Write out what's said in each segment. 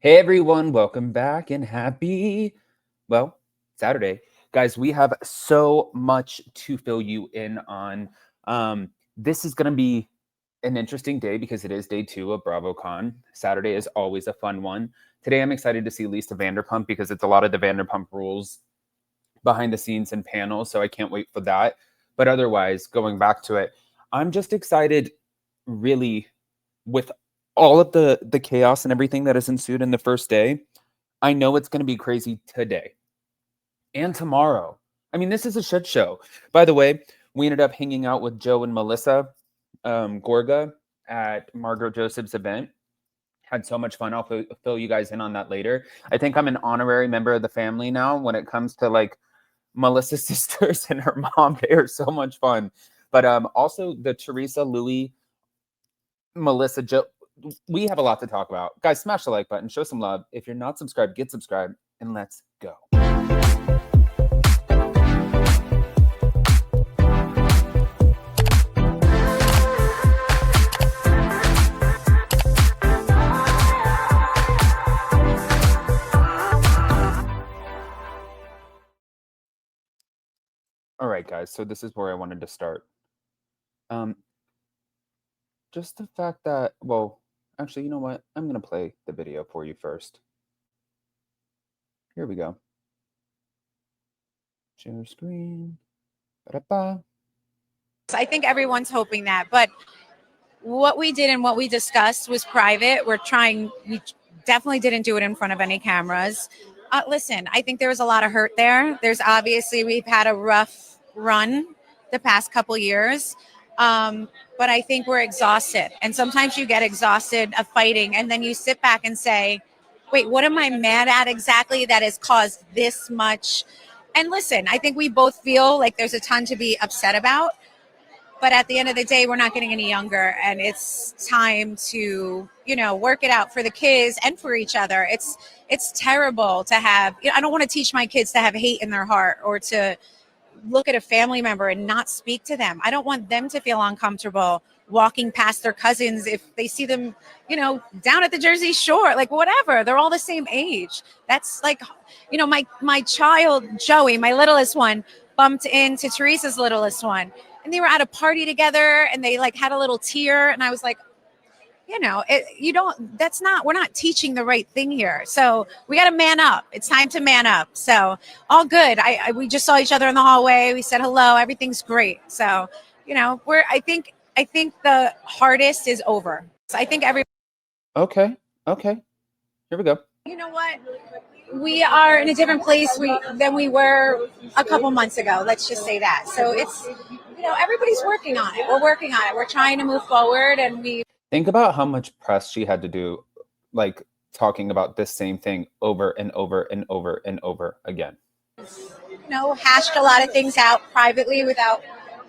Hey everyone, welcome back and happy, well, Saturday. Guys, we have so much to fill you in on. This is going to be an interesting day because it is day 2 of BravoCon. Saturday is always a fun one. Today I'm excited to see Lisa Vanderpump because it's a lot of the Vanderpump Rules behind the scenes and panels, so I can't wait for that. But otherwise, going back to it, I'm just excited really with all of the chaos and everything that has ensued in the first day. I know it's going to be crazy today and tomorrow. I mean, this is a shit show. By the way, we ended up hanging out with Joe and Melissa Gorga at Margaret Joseph's event. Had so much fun. I'll fill you guys in on that later. I think I'm an honorary member of the family now when it comes to like Melissa's sisters and her mom. They are so much fun. But also the Teresa, Louis, Melissa, Joe, we have a lot to talk about. Guys, smash the like button, show some love. If you're not subscribed, get subscribed, and let's go. All right, guys, so this is where I wanted to start. Just the fact that, well, actually, you know what? I'm going to play the video for you first. Here we go. Share screen. Ba-da-ba. I think everyone's hoping that, but what we did and what we discussed was private. We definitely didn't do it in front of any cameras. Listen, I think there was a lot of hurt there. We've had a rough run the past couple years. But I think we're exhausted. And sometimes you get exhausted of fighting and then you sit back and say, wait, what am I mad at exactly that has caused this much? And listen, I think we both feel like there's a ton to be upset about. But at the end of the day, we're not getting any younger. And it's time to, work it out for the kids and for each other. It's terrible to have, I don't want to teach my kids to have hate in their heart or to look at a family member and not speak to them. I don't want them to feel uncomfortable walking past their cousins if they see them, down at the Jersey Shore, like whatever. They're all the same age. That's like, my child, Joey, my littlest one, bumped into Teresa's littlest one. And they were at a party together and they like had a little tear. And I was like, we're not teaching the right thing here. So we got to man up. It's time to man up. So all good. We just saw each other in the hallway. We said hello. Everything's great. So, I think the hardest is over. So I think Okay. Here we go. You know what? We are in a different place than we were a couple months ago. Let's just say that. So it's, everybody's working on it. We're working on it. We're trying to move forward and think about how much press she had to do, like talking about this same thing over and over and over and over again. Hashed a lot of things out privately without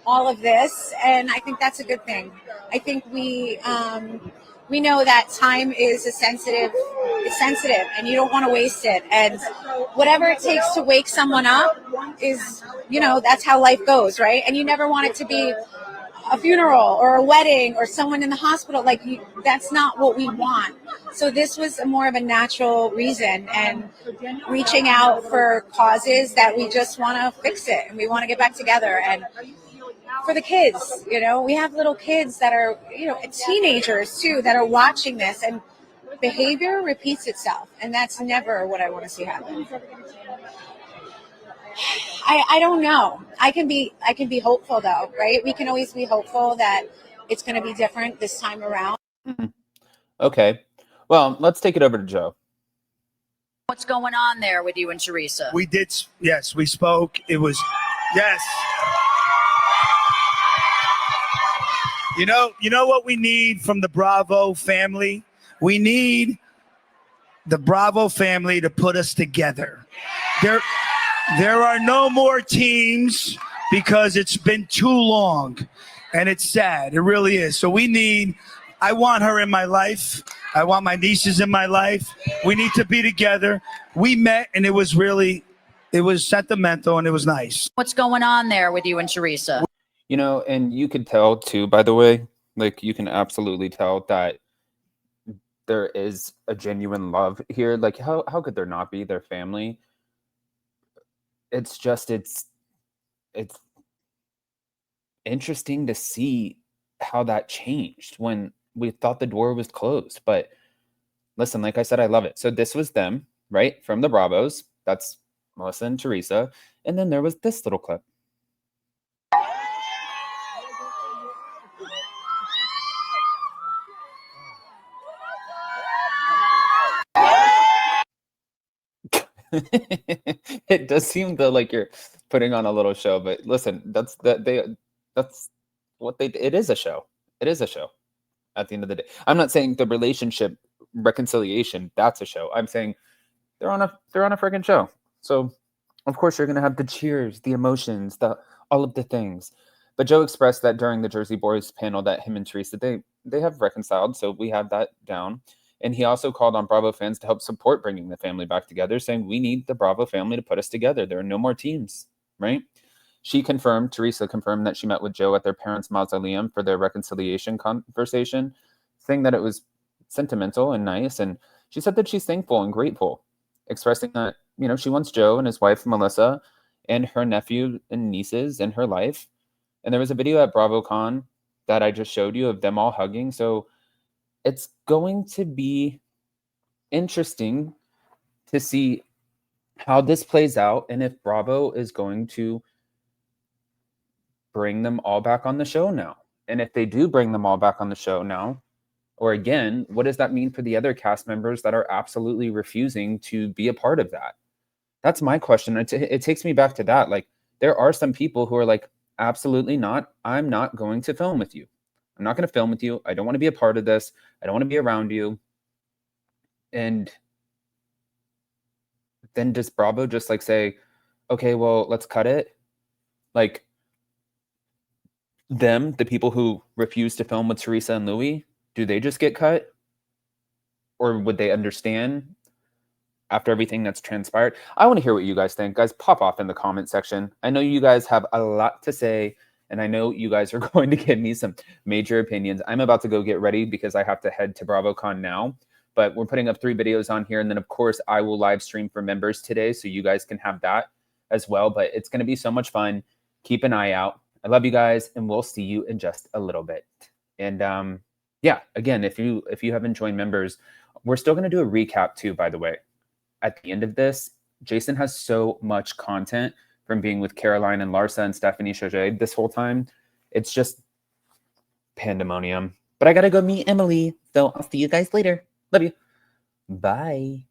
all of this. And I think that's a good thing. I think we know that time is sensitive and you don't want to waste it. And whatever it takes to wake someone up is, that's how life goes, right? And you never want it to be a funeral or a wedding or someone in the hospital. That's not what we want. So this was more of a natural reason and reaching out for causes that we just want to fix it and we want to get back together. And for the kids, we have little kids that are, teenagers too, that are watching this, and behavior repeats itself. And that's never what I want to see happen. I don't know. I can be hopeful though, right? We can always be hopeful that it's going to be different this time around. Mm-hmm. Okay. Well, let's take it over to Joe. What's going on there with you and Teresa? We did. Yes, we spoke. It was, yes. You know what we need from the Bravo family? We need the Bravo family to put us together. There are no more teams because it's been too long and it's sad. It really is. So I want her in my life. I want my nieces in my life. We need to be together. We met and it was sentimental and it was nice. What's going on there with you and Teresa? And you could tell too, by the way, like you can absolutely tell that there is a genuine love here. Like how could there not be? Their family. It's just it's interesting to see how that changed when we thought the door was closed. But listen, like I said, I love it. So this was them, right? From the Bravos. That's Melissa and Teresa. And then there was this little clip. It does seem though like you're putting on a little show, but listen, that's what they it is a show. It is a show at the end of the day. I'm not saying the relationship reconciliation, that's a show. I'm saying they're on a freaking show. So of course you're gonna have the cheers, the emotions, the all of the things. But Joe expressed that during the Jersey Boys panel that him and Teresa they have reconciled, so we have that down. And he also called on Bravo fans to help support bringing the family back together, saying we need the Bravo family to put us together. There are no more teams, right? Teresa confirmed that she met with Joe at their parents' mausoleum for their reconciliation conversation, saying that it was sentimental and nice. And she said that she's thankful and grateful, expressing that, she wants Joe and his wife, Melissa, and her nephew and nieces in her life. And there was a video at BravoCon that I just showed you of them all hugging. So it's going to be interesting to see how this plays out and if Bravo is going to bring them all back on the show now. And if they do bring them all back on the show now, or again, what does that mean for the other cast members that are absolutely refusing to be a part of that? That's my question. It takes me back to that. Like, there are some people who are like, absolutely not. I'm not going to film with you. I'm not going to film with you. I don't want to be a part of this. I don't want to be around you. And then does Bravo just like say, okay, well, let's cut it? Like, the people who refuse to film with Teresa and Louis, do they just get cut? Or would they understand after everything that's transpired? I want to hear what you guys think. Guys, pop off in the comment section. I know you guys have a lot to say, and I know you guys are going to give me some major opinions. I'm about to go get ready because I have to head to BravoCon now. But we're putting up 3 videos on here. And then, of course, I will live stream for members today, so you guys can have that as well. But it's going to be so much fun. Keep an eye out. I love you guys, and we'll see you in just a little bit. And yeah, again, if you haven't joined members, we're still going to do a recap too, by the way. At the end of this, Jason has so much content from being with Caroline and Larsa and Stephanie Chauget this whole time. It's just pandemonium. But I got to go meet Emily, so I'll see you guys later. Love you. Bye.